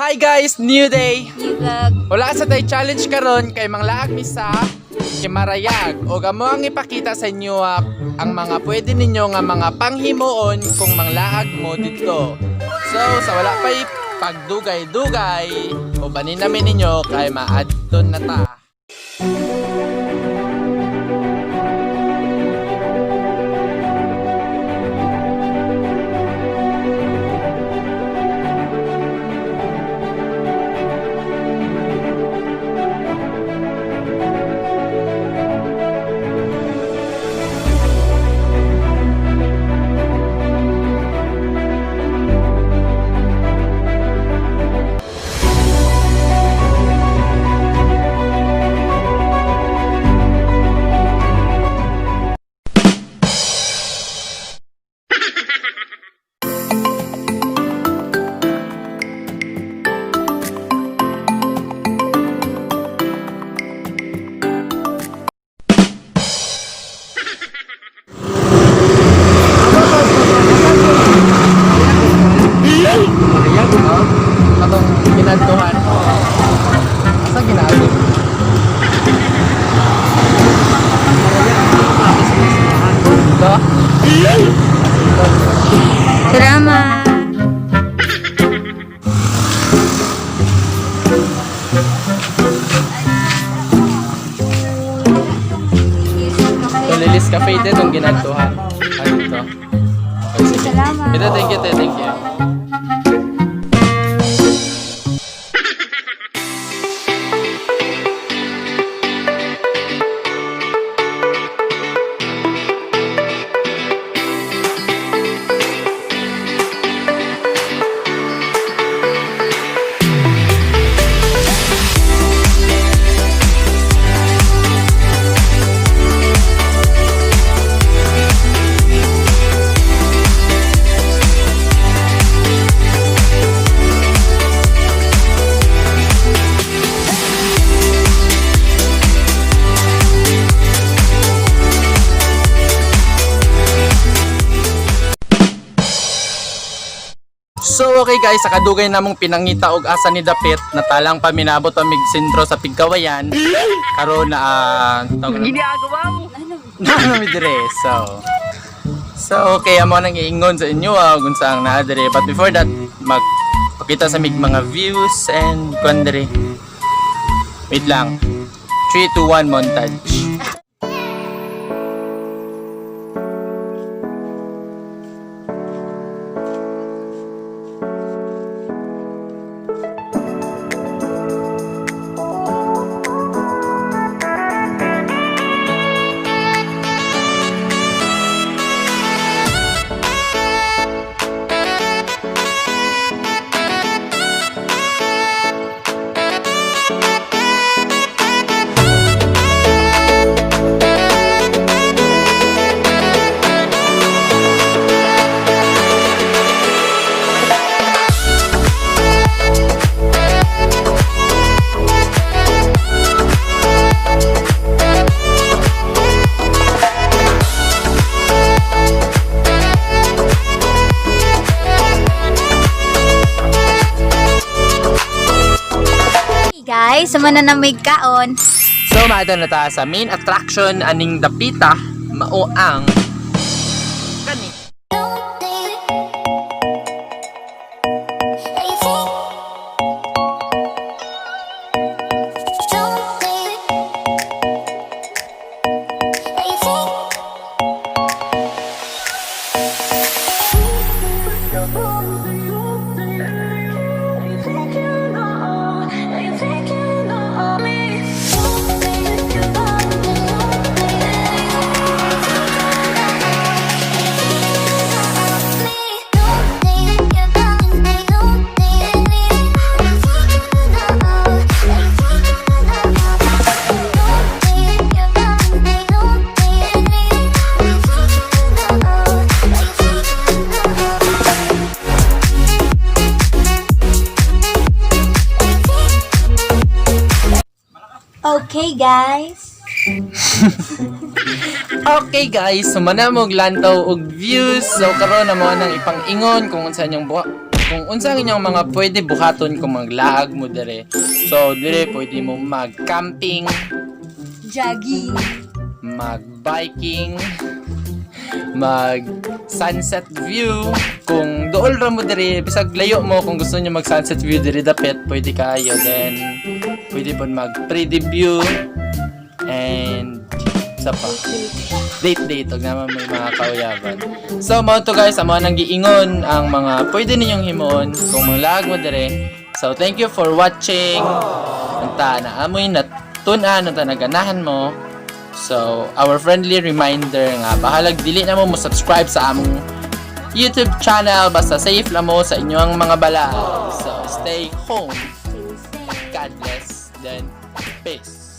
Hi guys, new day. New vlog. Wala sa tay challenge karon kay manglaag mi sa Kimarayag o gamo ang ipakita sa inyo ang mga pwede ninyo nga mga panghimuon kung manglaag mo dito. So sa wala pa'y pagdugay-dugay o banin namin ninyo kay maadton na ta. Atong ginadtuhan. Asa ginadto? Ito? Salamat. Ito Lilis Cafe din itong ginadtuhan. Ano ito? Okay, sige. Salamat. Ito, thank you, thank you. So okay guys, sa kadugay namong pinangita og asa ni dapit natalang paminabot ang sentro sa Pigkawayan karon na ginagawa mo na mi dire. So okay, amo nang iingon sa inyo kung saan naa dire, but before that magpakita sa mig mga views and kundre. Wait lang, 3, 2, 1 montage. Guys, sumana na may kaon. So maado na ta sa main attraction aning dapita mao ang kani. Okay, guys. Okay guys, sumana mo lantaw og views. So karon na mo nang ipang-ingon kung unsa inyong kung unsa ang inyong mga pwede buhaton kung maglaag mo dire. So dire pwede mo mag-camping, Jogging. mag-biking, mag-sunset view. Kung dool ra mo dire, bisag layo mo, kung gusto niyo mag-sunset view dire dapit, pwede kayo. Then pwede po mag-pretty view and sa pa date og naman may mga kauyaban. So mo to guys, amo nang giingon ang mga pwede ninyong himon kung maglaag mo dire. So thank you for watching. Unta na amoy na tun-an unta naganahan mo. So our friendly reminder nga bahalag dili na mo subscribe sa among YouTube channel, basta safe lang mo sa inyong mga bala. So stay home. God bless. Then peace.